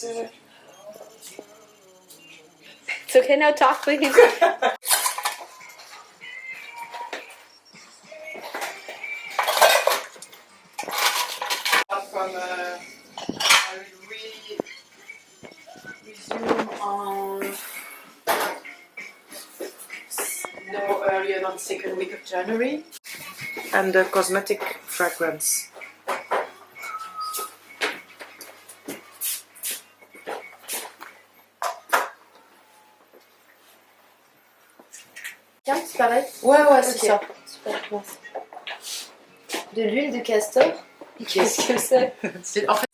It's okay now, talk please. I will resume on no earlier than second week of January. And the cosmetic fragrance. Tiens, c'est pareil. Ouais, c'est ça. Super, merci. De l'huile de castor. Qu'est-ce que c'est? En fait,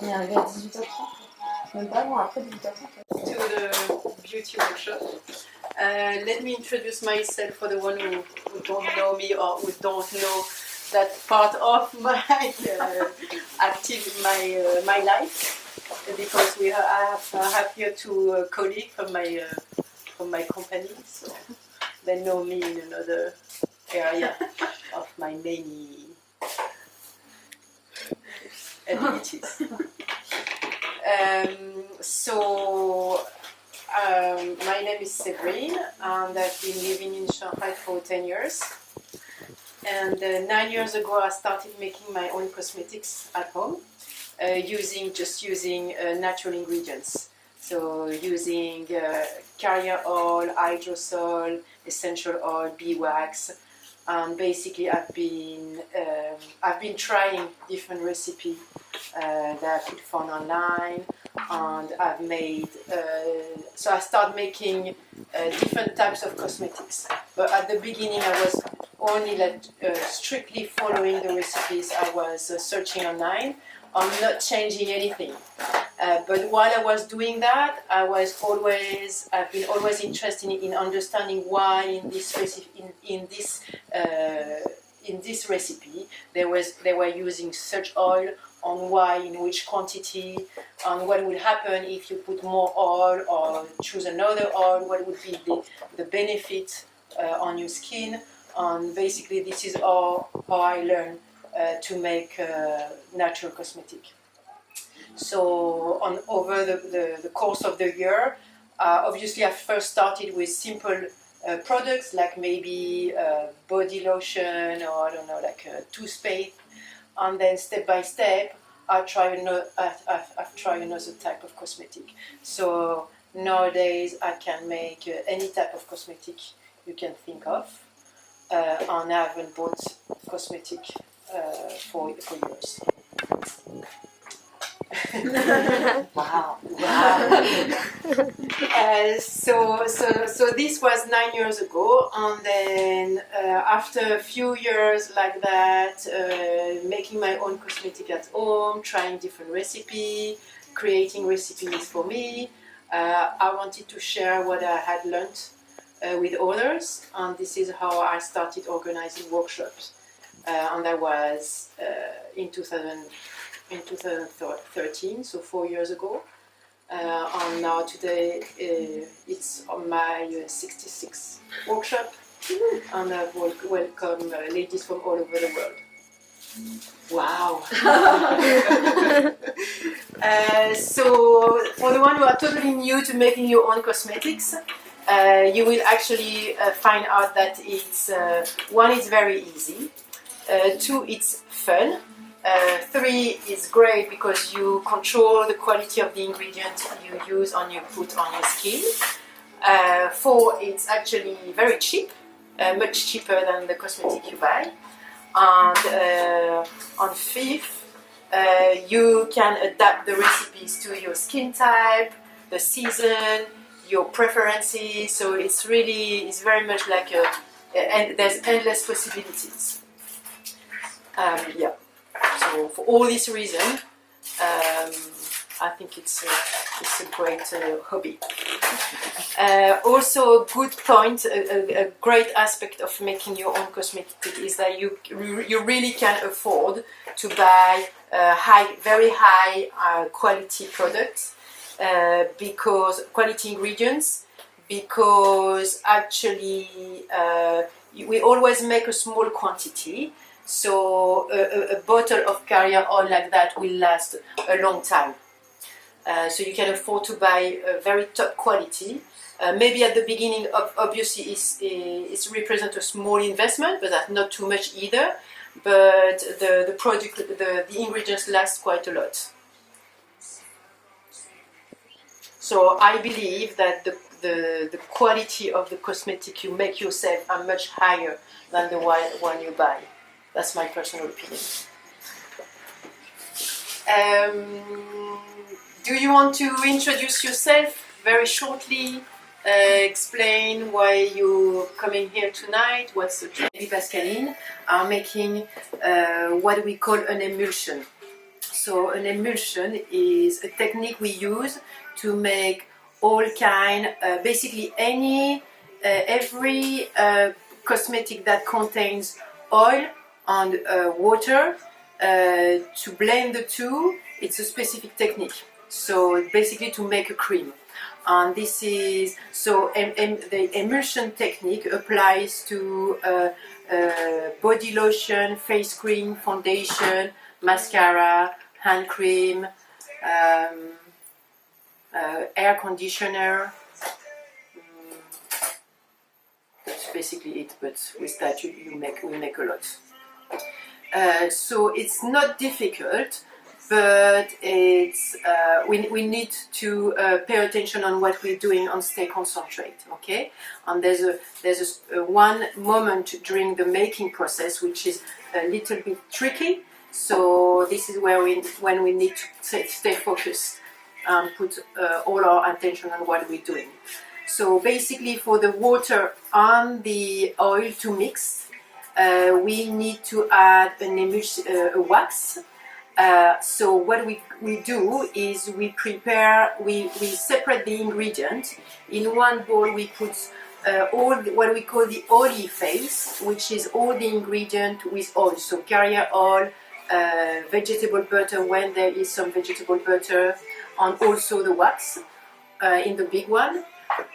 On est arrivé à 18h30. Même pas avant, après 18h30. to the beauty workshop. Let me introduce myself for the one who don't know me or who don't know that part of my my life, because I have here two colleagues from my company, so they know me in another area of my many abilities. My name is Séverine, and I've been living in Shanghai for 10 years. And 9 years ago, I started making my own cosmetics at home, using natural ingredients. So using carrier oil, hydrosol, essential oil, beeswax, and basically I've been trying different recipes that I could find online, and I've made. So I started making different types of cosmetics. But at the beginning, I was only strictly following the recipes. I was searching online. I'm not changing anything. But while I was doing that, I've been always interested in understanding why in this recipe they were using such oil, on why, in which quantity, on what would happen if you put more oil or choose another oil, what would be the benefit on your skin. And basically this is how I learned to make natural cosmetic. So over the course of the year, obviously I first started with simple products like maybe body lotion, or I don't know, like a toothpaste, and then step by step I've tried another type of cosmetic. So nowadays I can make any type of cosmetic you can think of, and I haven't bought cosmetic for years. Wow. So this was 9 years ago, and then after a few years like that, making my own cosmetic at home, trying different recipes, creating recipes for me, I wanted to share what I had learned with others, and this is how I started organizing workshops, and that was in 2013, so 4 years ago. And now today it's on my 66th workshop, and I've welcomed ladies from all over the world. Wow! So for the one who are totally new to making your own cosmetics, you will actually find out that it's one, it's very easy. 2, it's fun. 3 is great because you control the quality of the ingredients you use on your put on your skin. 4, it's actually very cheap, much cheaper than the cosmetic you buy. And on 5th, you can adapt the recipes to your skin type, the season, your preferences. So it's very much like and there's endless possibilities. Yeah. So for all these reasons, I think it's a great hobby. Also, a good point, a great aspect of making your own cosmetic is that you really can afford to buy very high quality products, because quality ingredients, because actually we always make a small quantity, so a bottle of carrier oil like that will last a long time. So you can afford to buy a very top quality. Maybe at the beginning, obviously, it represents a small investment, but that's not too much either. But the product, the ingredients last quite a lot. So I believe that the quality of the cosmetic you make yourself are much higher than the one you buy. That's my personal opinion. Do you want to introduce yourself very shortly? Explain why you're coming here tonight. What's the Maybe Pascaline are making what we call an emulsion. So an emulsion is a technique we use to make all kind, basically every cosmetic that contains oil and water. To blend the two, it's a specific technique. So basically to make a cream. And this is, so the emulsion technique applies to body lotion, face cream, foundation, mascara, hand cream, air conditioner. That's basically it, but with that we make a lot. So it's not difficult, but it's we need to pay attention on what we're doing and stay concentrate. Okay, and there's a one moment during the making process which is a little bit tricky. So this is where when we need to stay focused and put all our attention on what we're doing. So basically, for the water and the oil to mix, we need to add a wax. So what we do is we separate the ingredient. In one bowl we put all what we call the oily phase, which is all the ingredient with oil. So carrier oil, vegetable butter when there is some vegetable butter, and also the wax in the big one.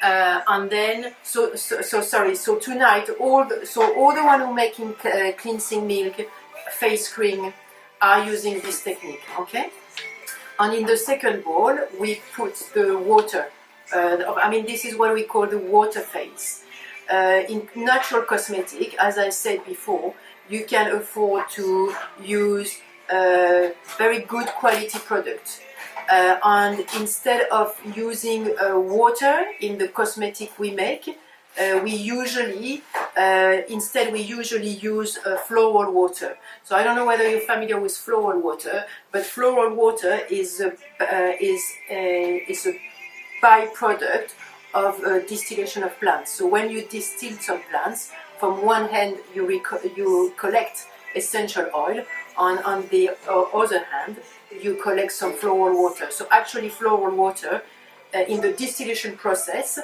And then so tonight all the one who making cleansing milk, face cream are using this technique, okay? And in the second bowl we put the water. This is what we call the water phase. In natural cosmetic, as I said before, you can afford to use very good quality product. And instead of using water in the cosmetic we make, we usually use floral water. So I don't know whether you're familiar with floral water, but floral water is a byproduct of distillation of plants. So when you distill some plants, from one hand you collect essential oil, and on the other hand you collect some floral water. So actually floral water in the distillation process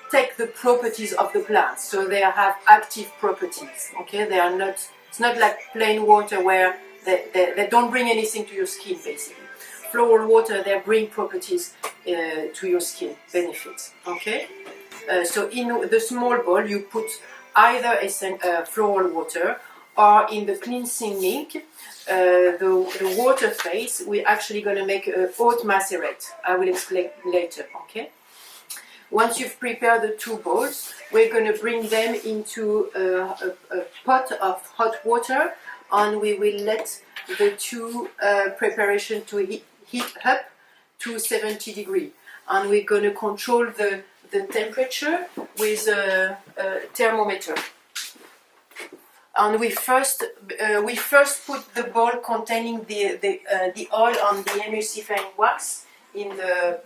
take the properties of the plants, so they have active properties. Okay, they are not. It's not like plain water where they don't bring anything to your skin. Basically, floral water, they bring properties to your skin, benefits. Okay, so in the small bowl you put either floral water, or in the cleansing milk, the water phase, we're actually going to make a hot macerate. I will explain later. Okay. Once you've prepared the two bowls, we're going to bring them into a pot of hot water, and we will let the two preparation to heat up to 70 degrees. And we're going to control the temperature with a thermometer. And we first put the bowl containing the oil and the emulsifying wax in the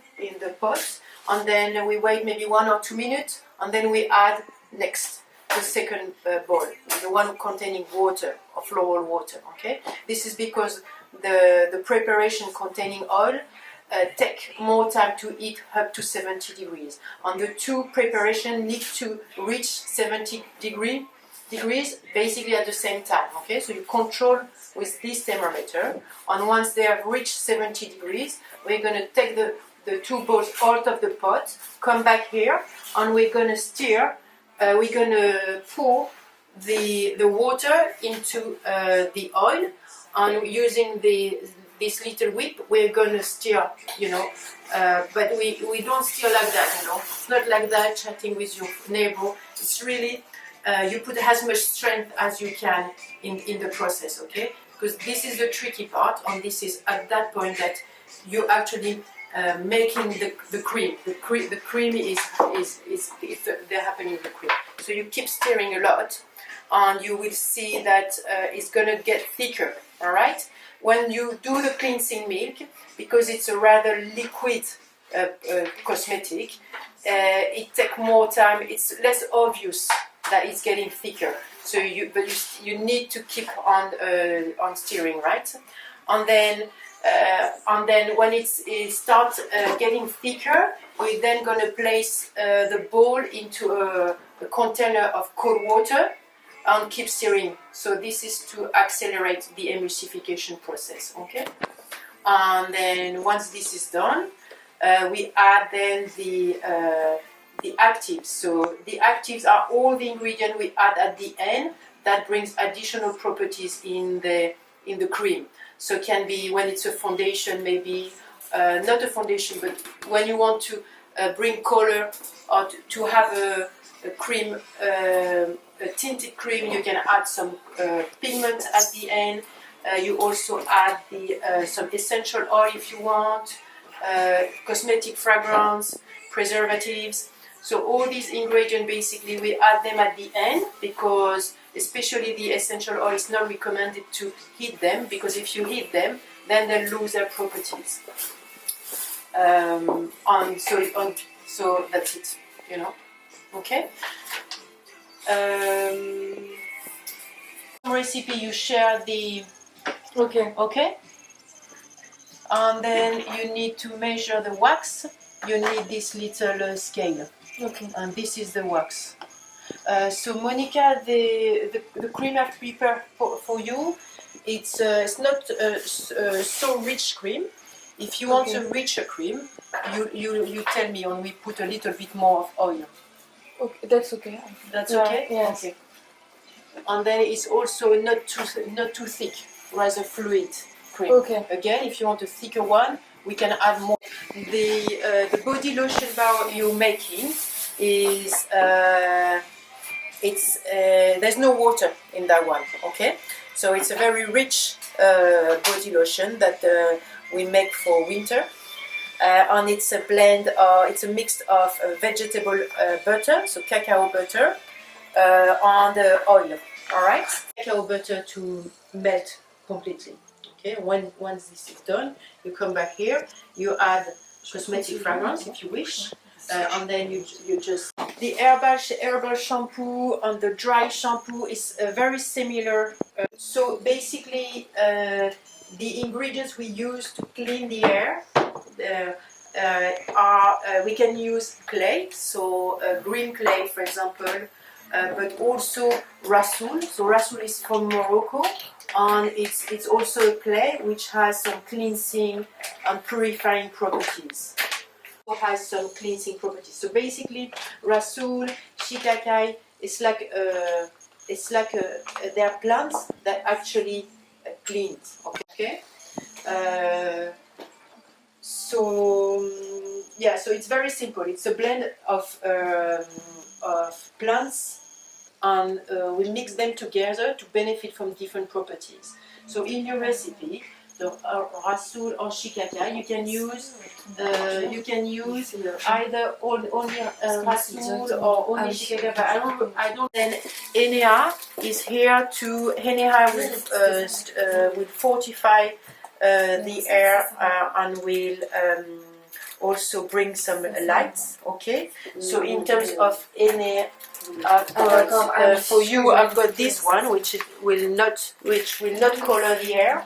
pot. And then we wait maybe 1 or 2 minutes, and then we add next the second bowl, the one containing water or floral water. Okay, this is because the preparation containing oil take more time to heat up to 70 degrees, and the two preparation need to reach 70 degrees basically at the same time. Okay, so you control with this thermometer, and once they have reached 70 degrees, we're going to take the the two balls out of the pot, come back here, and we're gonna stir. We're gonna pour the water into the oil, and using this little whip, we're gonna stir, you know. But we don't stir like that, you know. It's not like that, chatting with your neighbor. It's really, you put as much strength as you can in the process, okay? Because this is the tricky part, and this is at that point that you actually making the cream. The cream is they're happening with the cream. So you keep stirring a lot, and you will see that it's gonna get thicker. All right. When you do the cleansing milk, because it's a rather liquid cosmetic, it takes more time. It's less obvious that it's getting thicker. So you need to keep on stirring, right? And then when it starts getting thicker, we're then gonna place the bowl into a container of cold water and keep stirring. So this is to accelerate the emulsification process, okay? And then once this is done, we add then the actives. So the actives are all the ingredients we add at the end that brings additional properties in the cream. So it can be when it's a foundation, maybe not a foundation, but when you want to bring color or to have a cream, a tinted cream, you can add some pigment at the end. You also add some essential oil if you want, cosmetic fragrance, preservatives. So all these ingredients, basically, we add them at the end because especially the essential oil is not recommended to heat them, because if you heat them, then they lose their properties. So that's it, you know. Okay. Recipe you share the. Okay. And then you need to measure the wax. You need this little scale. Okay. And this is the wax. So Monica, the cream I've prepared for you, it's not so rich cream. If you want a richer cream, you tell me, and we put a little bit more of oil. Okay, that's okay. That's okay. Yes. Okay. And then it's also not too thick, rather fluid cream. Okay. Again, if you want a thicker one, we can add more. The body lotion bar you're making is there's no water in that one. Okay, so it's a very rich body lotion that we make for winter, and it's a blend. It's a mix of vegetable butter, so cacao butter, and oil. All right, cacao butter to melt completely. Okay, once this is done, you come back here. You add cosmetic fragrance if you wish, and then you just the herbal shampoo and the dry shampoo is very similar. So basically, the ingredients we use to clean the hair are we can use clay, so green clay, for example, but also Rasoul. So Rasoul is from Morocco. And it's also a clay which has some cleansing and purifying properties. It has some cleansing properties. So basically, Rasoul, Shikakai, it's like they are plants that actually clean. Okay. So it's very simple. It's a blend of plants. And we mix them together to benefit from different properties. So in your recipe, the Rasoul or Shikakai, you can use either only Rasoul or only Shikakai. But I don't. Then Enea is here to will fortify the air and will also bring some lights. Okay. So in terms of Enea. For you, I've got this one, which will not color the hair,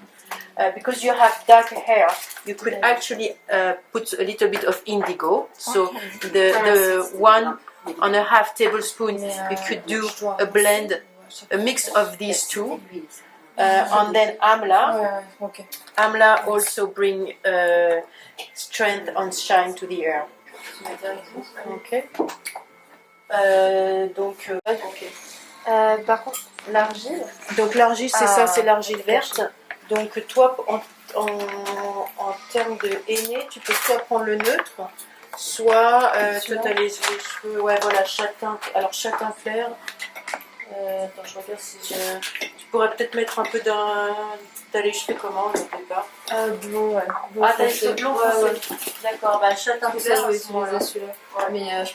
because you have dark hair. You could actually put a little bit of indigo. So the 1.5 tablespoon, you could do a blend, a mix of these two, And then Amla. Ouais, ok. Amla also bring strength and shine to the hair. Ok. Donc, ok. Par contre, l'argile. Donc l'argile, c'est ça, c'est l'argile verte. Donc toi, en termes de henné, tu peux soit prendre le neutre, soit toi t'as les cheveux, ouais voilà, châtain. Alors châtain clair. Attends, je regarde si je. Tu pourrais peut-être mettre un peu d'un. T'as les cheveux comment au départ? Blond, ouais. Blond Ah, t'as les foncé. cheveux blonds Ouais, foncés. ouais. D'accord, bah châtain Pour ça, clair. je à vais ce moment-là. utiliser celui-là. Ouais. Mais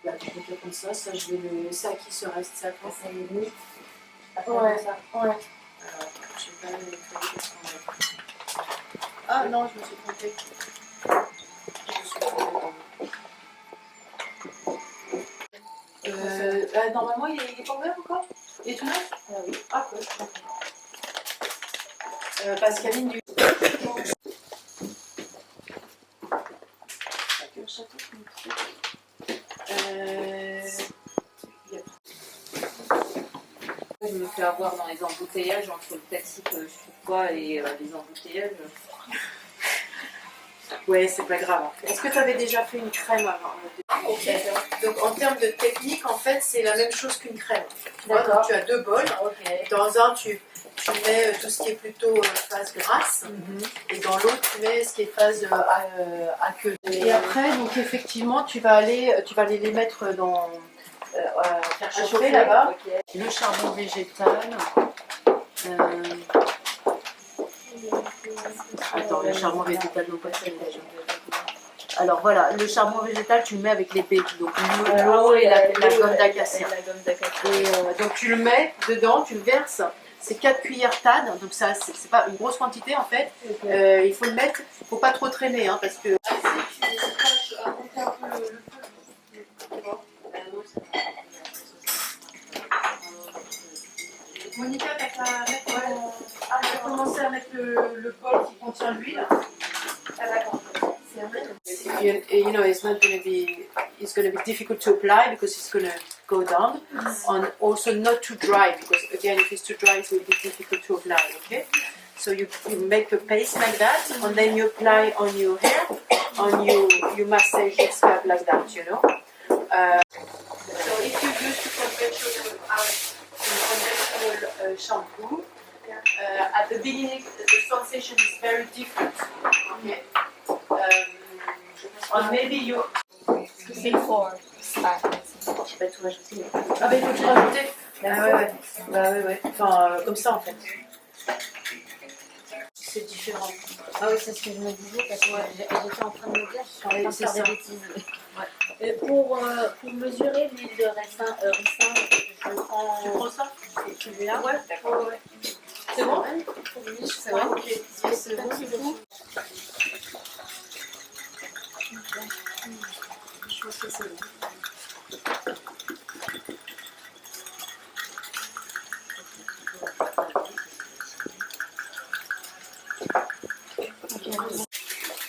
Là, tu peux faire comme ça, je vais le. Ça qui se reste, ça quand ça limite. ouais. Ça. Ouais. Alors, je vais pas le nettoyer sans mettre. Ah non, je me suis trompée. Normalement, il est pas ouvert encore? Il est tout neuf? Ah oui. Ah cool. Pascaline du. Je me fais avoir dans les embouteillages entre le classique je trouve quoi et les embouteillages. Ouais, c'est pas grave. Est-ce que tu avais déjà fait une crème avant? Ok. Donc en termes de technique, en fait, c'est la même chose qu'une crème. D'accord. Tu as deux bols. Ok. Dans un, tu mets tout ce qui est plutôt phase grasse. Et dans l'autre, tu mets ce qui est phase à queue. Et après, donc effectivement, tu vas aller les mettre dans faire chauffer là-bas. Ok. Le charbon végétal. Attends, le charbon végétal, non pas très léger. Alors voilà, le charbon végétal, tu le mets avec les baies, donc l'eau et la gomme d'acacia. Et donc tu le mets dedans, tu le verses. C'est 4 cuillères TAD, donc ça c'est pas une grosse quantité en fait. Il faut le mettre, il faut pas trop traîner hein, parce que. Monica, t'as qu'à commencer à mettre le bol qui contient l'huile. Ah d'accord. You know, it's going to be difficult to apply because it's going to go down, and also not too dry because again, if it's too dry, it will be difficult to apply. Okay, so you make a paste like that, and then you apply on your hair, and you massage your scalp like that. You know. So if you use conventional shampoo, at the beginning the sensation is very different. Okay. Or maybe you. Before. Ah bah il faut tout rajouter. Ah ouais. Bah ouais. Enfin comme ça en fait. C'est différent. Ah oui, c'est ce que je me disais parce que j'étais en train de me dire, je suis en train de faire des bêtises. Pour mesurer l'huile de ricin, je prends. Tu prends ça? Celui-là. Ouais, d'accord. Ouais. C'est bon? C'est bon. Ok. C'est bon, c'est bon. Je pense que c'est bon.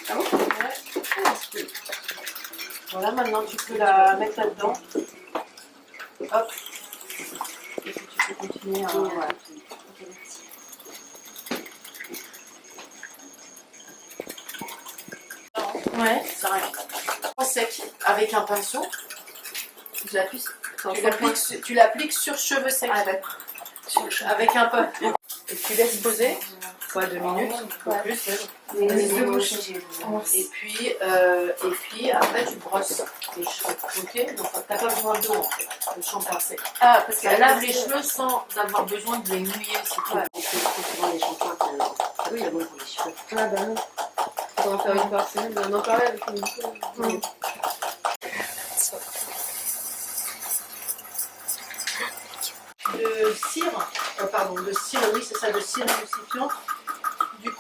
Ah bon? Ouais. Voilà, maintenant tu peux la mettre là-dedans. Hop. Et puis tu peux continuer à. Voilà. Ouais, ça arrive. Sec avec un pinceau. Tu l'appliques sur cheveux secs. Avec un peu. Et tu laisses poser. 2 minutes, ou plus. Et puis après tu brosses les cheveux. Ok, donc t'as pas besoin d'eau en fait. Le shampoing sec. Ah, parce qu'elle lave les cheveux sans avoir besoin de les mouiller. C'est tout. Souvent les shampoings c'est très bon pour les cheveux. Ah bah non. On va en faire une par semaine. On en parlait avec une de cire, de cire, oui c'est ça, de cire émulsifiant. Du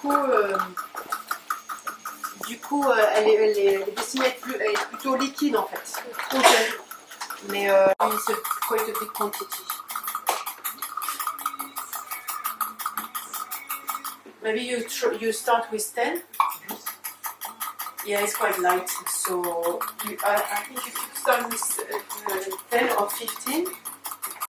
coup, elle est destinée elle est plutôt liquide en fait. Okay. Mais c'est quite a big quantity. Maybe you start with 10. Yeah, it's quite light. So I think you could start with 10 or 15.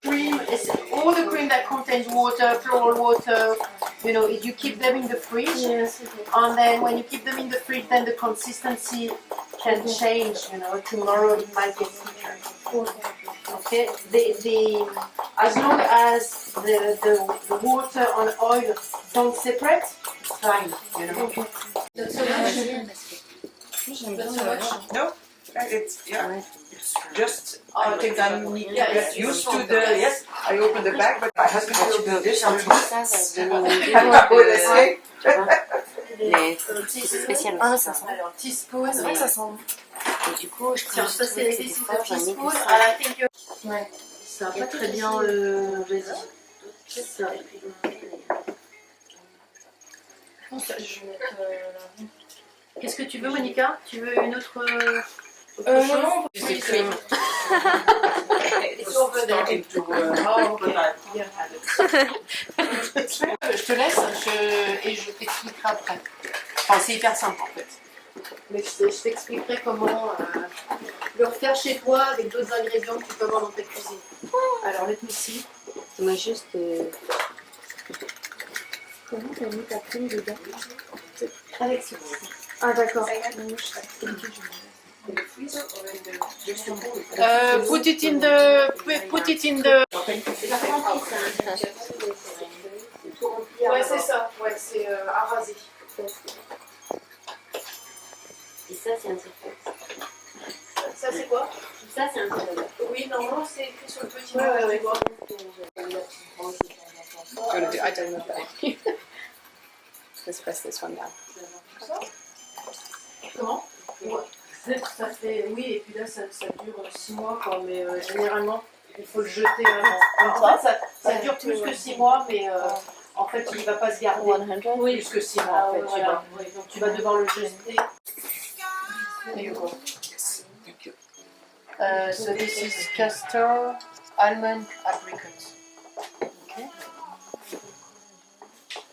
Cream is all the cream that contains water, floral water. You know, you keep them in the fridge, Yes. and then when you keep them in the fridge, then the consistency can change. You know, tomorrow it might get thicker. Okay, as long as the water and oil don't separate, it's fine. You know. Not so much. Not so much. No, it's it's just I think I'm get used to the yes. I open the bag, but my husband will do this on Ça, ça va donner I'm not going to say. Mais c'est spécial aussi. Ça. Alors, teaspoon. Mais- Ça sent. Et du coup, je Tiens, trouve ça c'est que this is fort, the j'en ai mis teaspoon. du And sel. I think Ouais. ça va pas très bien. Vas-y. Ça. Bon, ça, je vais mettre, là. Qu'est-ce que tu veux, Monica? Tu veux une autre chose? Non. Oui, cream. It's over there. Oh, okay. Yeah. Je te laisse et je t'expliquerai après. Enfin, c'est hyper simple en fait. Mais je t'expliquerai comment le refaire chez toi avec d'autres ingrédients que tu peux avoir dans ta cuisine. Alors, let me see. Moi, juste. Comment t'as mis ta crème dedans? Avec ce Ah d'accord. put it in the. Ouais, c'est ça. Ouais, c'est à raser. Et ça, c'est un surface. Ça, c'est quoi? Ça, c'est un surface. Oui, normalement, c'est écrit sur le petit Ouais, bout, ouais, tu vois. I don't know. Let's press this one down. Comment? Ouais. Ça fait, oui, et puis là, ça dure 6 mois, quoi, mais généralement, il faut le jeter avant. En fait, ça dure plus que 6 mois, mais en fait, il ne va pas se garder 100? plus que 6 mois, en fait, tu voilà. vois. Oui, donc, tu vas devoir le jeter. There you go. Thank you. So this is castor, almond, apricot. Okay.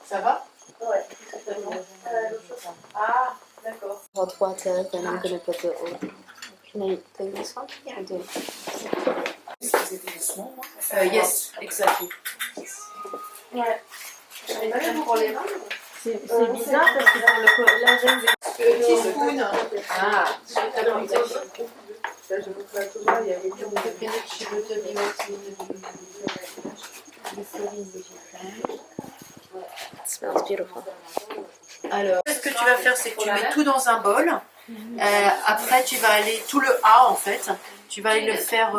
Ça va? Ouais. Ah, d'accord. Hot water, then I'm gonna put the oil. Can I take this one? I do. Is it in a small one? Yes, exactly. Ouais. Pour les C'est bizarre parce que pour le collagène teaspoon. Ah, It smells beautiful. alors, ce que tu vas faire, c'est que tu mets tout dans un bol. Après, tu vas aller, tout le A en fait, tu vas aller le faire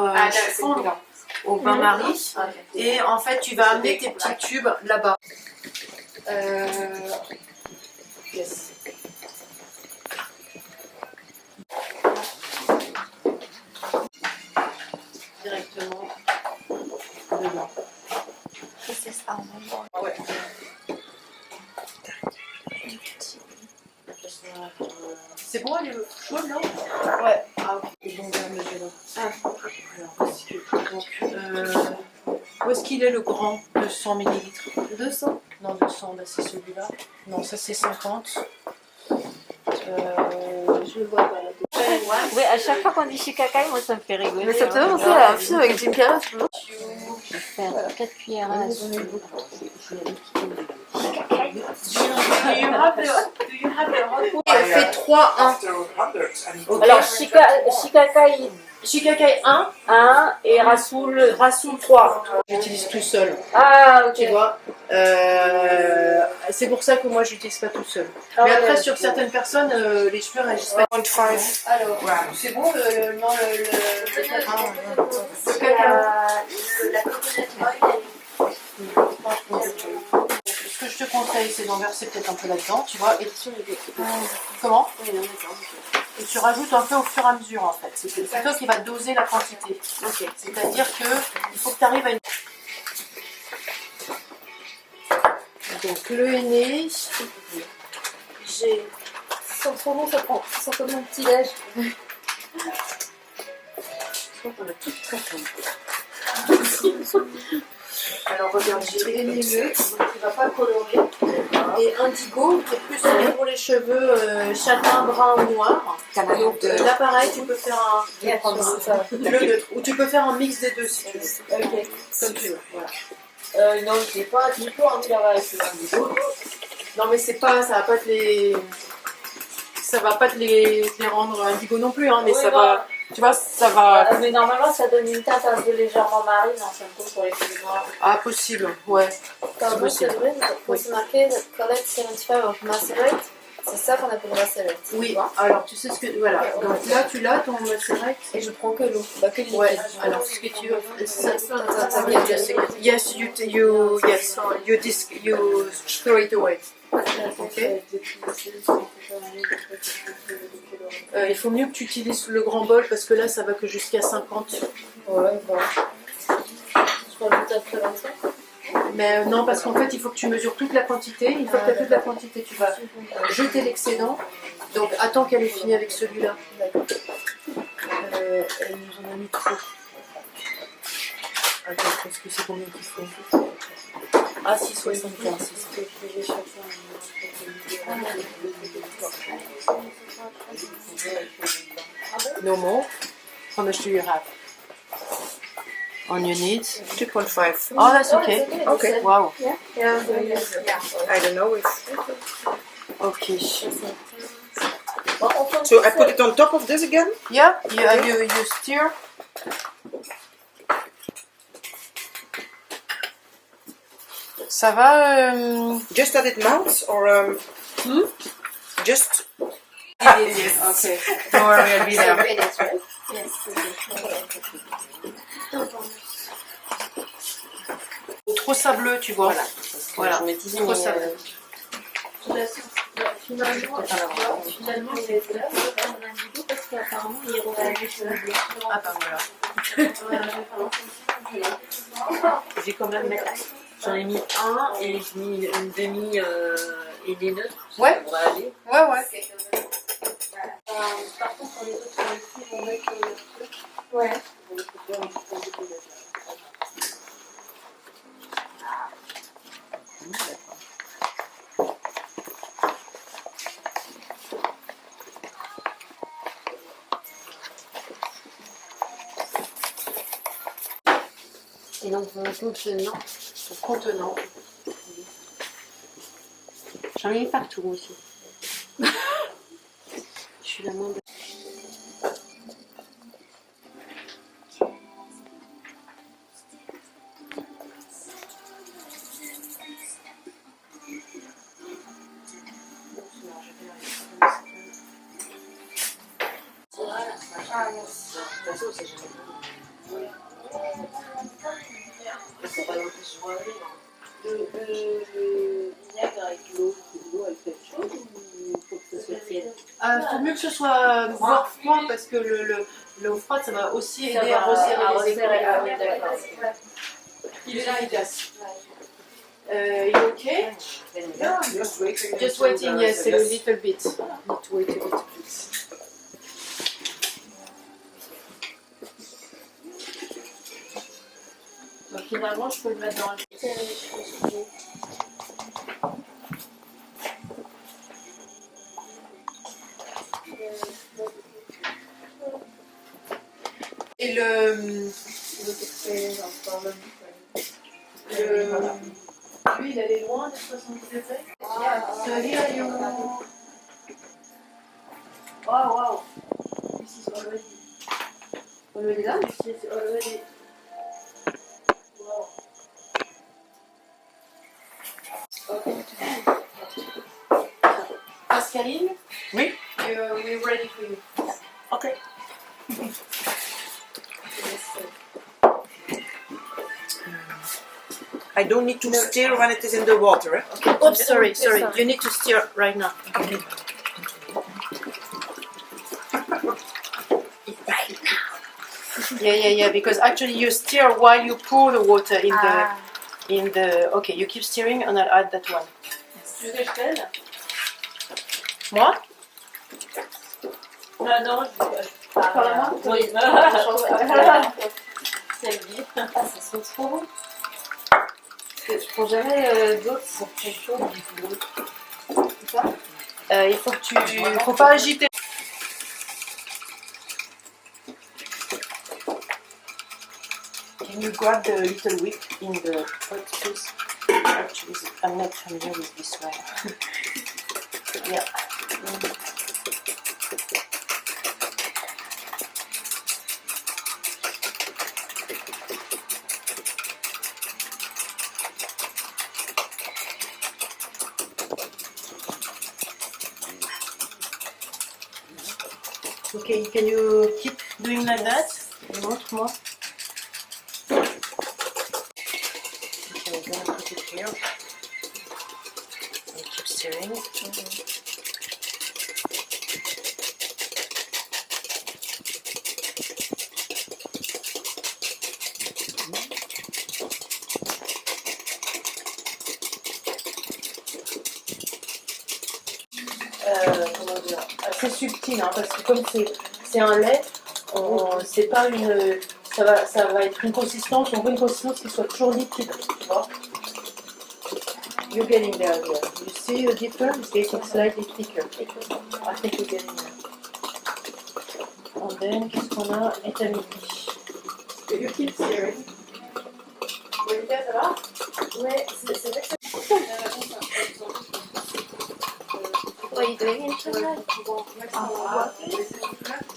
fondre au bain-marie. Et en fait, tu vas amener tes petits tubes là-bas. Yes. Directement dedans. Ouais. C'est bon, elle est chaude, non? Ouais. Ah, ok. Et bon, on va mettre dedans. Ah. Alors, où est-ce qu'il est le grand de 100 ml? 200. Non, 200, là c'est celui-là. Non, ça c'est 50. Je le vois pas là. Oui, à chaque fois qu'on dit Shikakai, moi ça me fait rigoler. Mais ça te fait penser à un film avec Jim Carrey, tu vois. Je vais faire 4 cuillères à soupe. Elle fait 3, 1. After hundreds and Ok. Alors Shikakai Shikakai 1, 1 et Rasoul 3. j'utilise tout seul. Ah ok. Tu vois, c'est pour ça que moi j'utilise pas tout seul. Ah, Mais ouais, après ouais. sur certaines personnes, les cheveux réagissent pas. 0.5 Alors, grams. c'est bon le La coconut Ce que je te conseille, c'est d'en verser peut-être un peu là-dedans, tu vois. Et comment? Et tu rajoutes un peu au fur et à mesure en fait. C'est plutôt qui va doser la quantité. C'est-à-dire que il faut que tu arrives à une. Donc le henné, J'ai. Sans trop long, ça prend. Sans comme mon petit déj. alors regarde, j'ai henné le, tu vas pas colorer. Et indigo, qui est plus pour les cheveux châtain, brun ou noir. Donc là, pareil, tu peux faire un le neutre. Ou tu peux faire un mix des deux si tu veux. Ok. Comme tu veux. Voilà. Non, j'ai pas du tout envie d'avoir avec les indigo. Non, mais c'est pas, ça va pas te les. Ça va pas te les rendre indigo non plus, hein, mais Oui, ça non. va. Tu vois, ça va. Mais normalement, ça donne une teinte un peu légèrement marine en fin de compte pour les cheveux noirs. Ah, possible, ouais. Par contre, c'est vrai, quand c'est marqué Collect 75 of Macerate, c'est ça qu'on appelle Macerate. Oui, alors tu sais ce que. Voilà, donc là tu l'as ton Macerate. Et je prends que l'eau, bah que le liquide. Ouais, alors ce que tu veux. Yes, you throw it away. Ok. Il faut mieux que tu utilises le grand bol parce que là ça va que jusqu'à 50. Ouais, bon. Je prends tout à fait 25. Mais non, parce qu'en fait il faut que tu mesures toute la quantité. Une fois que tu as toute la quantité, tu vas jeter l'excédent. Donc attends qu'elle est finie avec celui-là. D'accord. Elle nous en a mis trop. Attends, parce que c'est combien qu'il faut? Ah si, 75, c'est ça. No more. How much do you have? On your needs? 2.5. Oh, that's okay. Okay. Wow. Yeah. I don't know if. Okay. So I put it on top of this again? Yeah, you stir. Ça va Just that it melts or just. Yes. Okay. Don't worry, I'll be there. Trop sableux, tu vois. Voilà. Je me disais, Trop sableux. Finalement, il est là, un indigo, parce qu'apparemment, il réagit sur le bleu. Ah ben voilà. j'ai quand même mettre. J'en ai mis un et j'ai mis une demi et des neutres. Ouais. Ça devrait aller. Ouais. Par contre, pour les autres ici, on met que le truc. Ouais. Et donc, mon contenant. J'en ai mis partout aussi. Je suis la moins. C'est pas longtemps que je vois le vinaigre avec l'eau, elle fait chaud ou il faut que ce soit tiède? Faut mieux que ce soit voire froid parce que l'eau froide ça va aussi aider à resserrer les épaules. Ah oui, d'accord. Il est là, il casse. You okay? Yeah, just waiting. Just waiting, yes, a little bit. Need to wait a little bit. Donc finalement, je peux le mettre dans le. Et lui, il allait loin de 70 degrés. Wow. This is already done? This is already. Wow. Okay. Pascaline? Oui? We're ready for you. Okay. I don't need to stir when it is in the water, eh? Okay. Oops, sorry. You need to stir right now. Yeah. Because actually you stir while you pour the water in the. Okay, you keep stirring and I'll add that one. Tu veux que je t'aide? Moi? Non, je Par la main? Oui, c'est le Ça sent trop bon. je prends jamais d'autres pour très chaud. C'est ça. Il faut que faut pas agiter. Can you grab the little whip in the pot, please? Actually, I'm not familiar with this one. Yeah. Okay, can you keep doing like that? Montre-moi. Okay, I'm gonna put it here. And keep stirring. Comment dire, assez subtil, hein, parce que comme c'est un lait, c'est pas une, ça va être une consistance, on veut une consistance qui soit toujours liquide, tu vois. You're getting there, yeah. You see the difference? It's getting slightly thicker. I think you're getting there. And then, qu'est-ce qu'on a? Étamine. You keep stirring. Monica, ça va? Ouais, c'est vrai que What are you doing in China?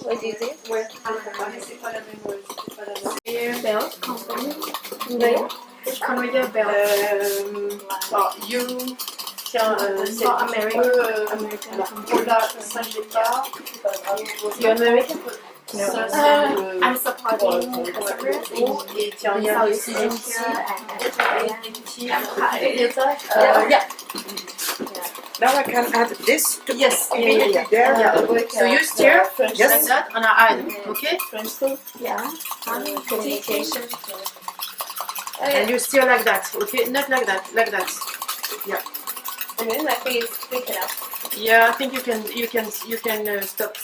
What do you do? Ouais. Mais c'est pas la même. Belt company. Conveyor belt. You. Tiens, c'est un petit peu. Là, ça j'ai pas. You're American? Ça c'est le. I'm supporting customers Et tiens, il y a aussi une petite. Yeah. Now I can add this to Yes, immediately there. Yeah. So you stir like Yes. that and I add, okay? Yeah. Communication. And you stir like that, okay? Not like that, like that. And then my face is quick enough. Yeah, I think you can stop.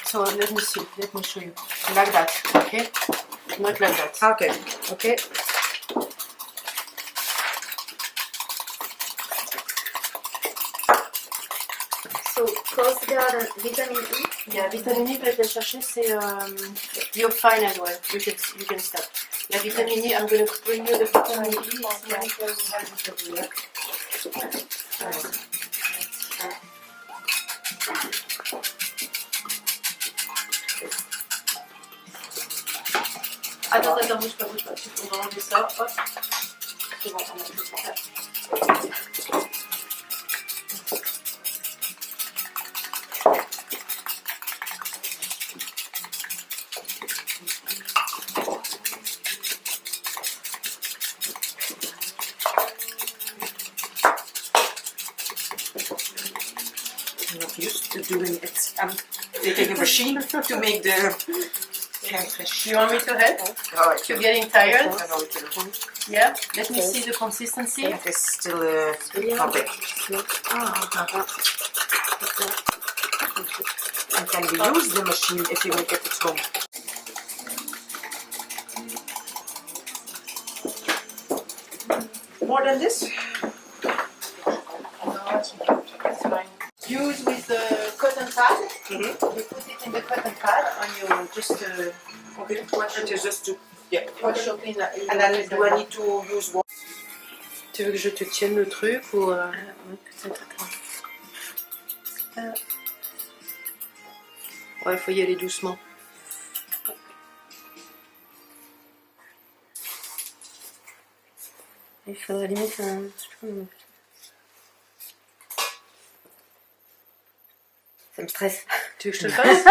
So let me see, let me show you. Like that, okay? Not like that. Okay. Okay? So close garden, vitamin E. Yeah, vitamine E, je vais le chercher, c'est you're fine as well. You can stop. La vitamine E, I'm going to bring you the vitamine E. Monica will have it over here. Attends, bouge pas. On va enlever ça. Hop. C'est bon, on a tout ça. I'm not used to doing it. I'm taking a machine to make the crème fraîche. You want me to help? Oh, You're getting tired? I know it will. Yeah? Let me see the consistency. It is still okay. And can we use the machine if you make it at home? More than this? No, that's fine. Use with the cotton pad. Mm-hmm. You put it in the cotton pad and you just Okay. It is just to, yeah. wash up in And then do I need to use water? Tu veux que je te tienne le truc ou peut-être ouais, il faut y aller doucement. Il faudrait limite un... Ça me stresse. Tu veux que je te le fasse?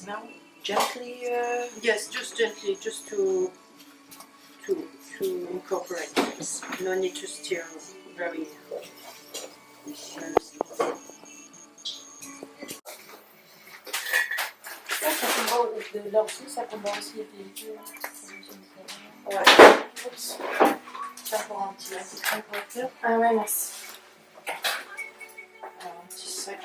Now, gently. Yes, just gently, just to incorporate. No need to stir very. Ça combat de leur sous, ça combat aussi les pellicules. Ouais. Oups. Tiens, pour un petit correcteur. Ah ouais, merci. Alors, un petit sac.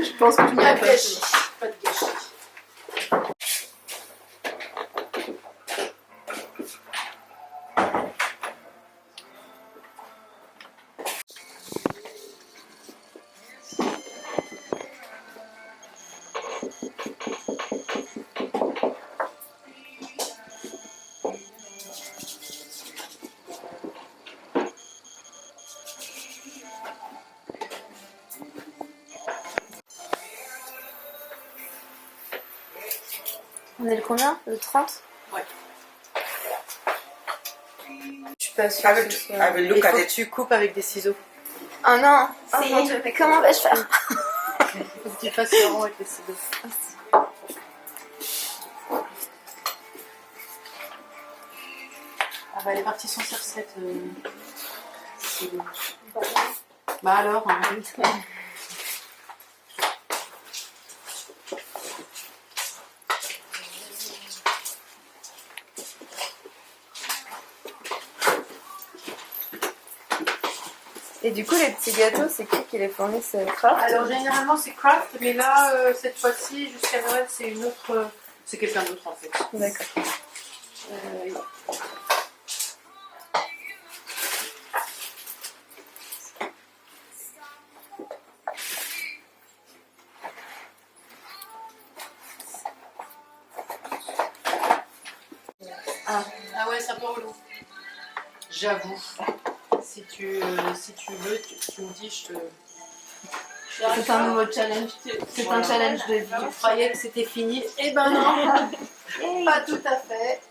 Je pense que tu Pas de gâchis. Pas de gâchis. On est le combien? Le 30? Ouais. Je suis pas sûre. I will look Il at faut que it. tu coupes avec des ciseaux. Oh non! Oh mon Dieu, mais comment vais-je faire? Il faut que tu fasses le rond avec les ciseaux. Ah bah les parties sont sur 7. Bah alors, hein. Et du coup, les petits gâteaux, c'est qui les fournissent? Craft? Alors généralement c'est Craft, mais là cette fois-ci jusqu'à Noël c'est une autre, c'est quelqu'un d'autre en fait. D'accord. Ah ouais, c'est un peu relou. J'avoue. Si tu veux, tu me dis, je te. C'est un nouveau challenge. C'est un challenge de vie. Tu croyais que c'était fini? Eh ben non. Pas tout à fait.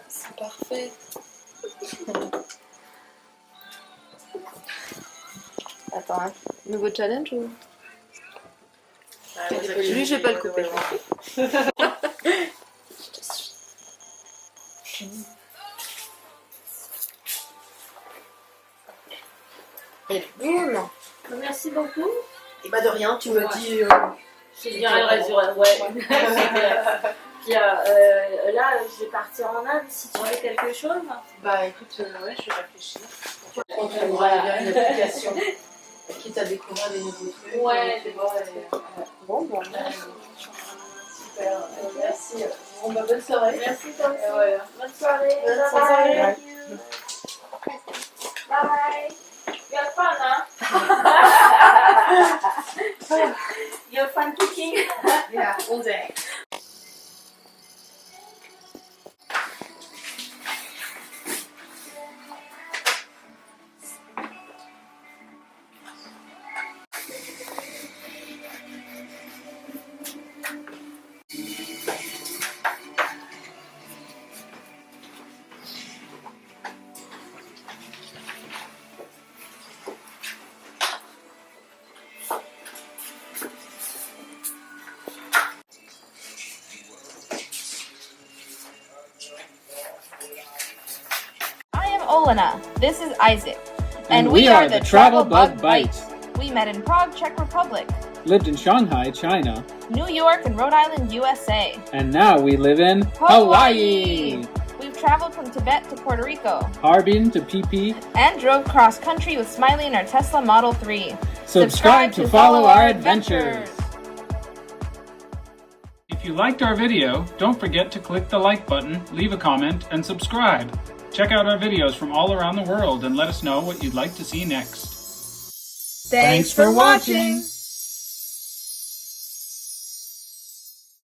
C'est parfait. Attends, hein. Nouveau challenge ou? Lui, je vais pas le couper. Et boum! Merci beaucoup. Et bah de rien, tu me dis. Je dirais le reste du reste, ouais. Puis là, je vais partir en Inde si tu veux quelque chose. Bah écoute, ouais, je vais réfléchir. On trouvera une application. Quitte à découvrir des nouveaux trucs. Ouais, tu vois. Bon, super. Merci. Bon, bah, bonne soirée. Merci toi aussi. Ouais. Bonne soirée. Bonne Bye soirée. bye. Bye bye. You have fun, huh? You have fun cooking. Yeah, all day. Olena. This is Isaac. And we are the Travel Bug Bite. We met in Prague, Czech Republic, Lived in Shanghai, China. New York, and Rhode Island, USA. And now we live in Hawaii. We've traveled from Tibet to Puerto Rico. Harbin to PP. And drove cross country with Smiley in our Tesla Model 3. Subscribe to follow our adventures. If If you liked our video, don't forget to click the like button, leave a comment, and subscribe. Check out our videos from all around the world and let us know what you'd like to see next. Thanks for watching!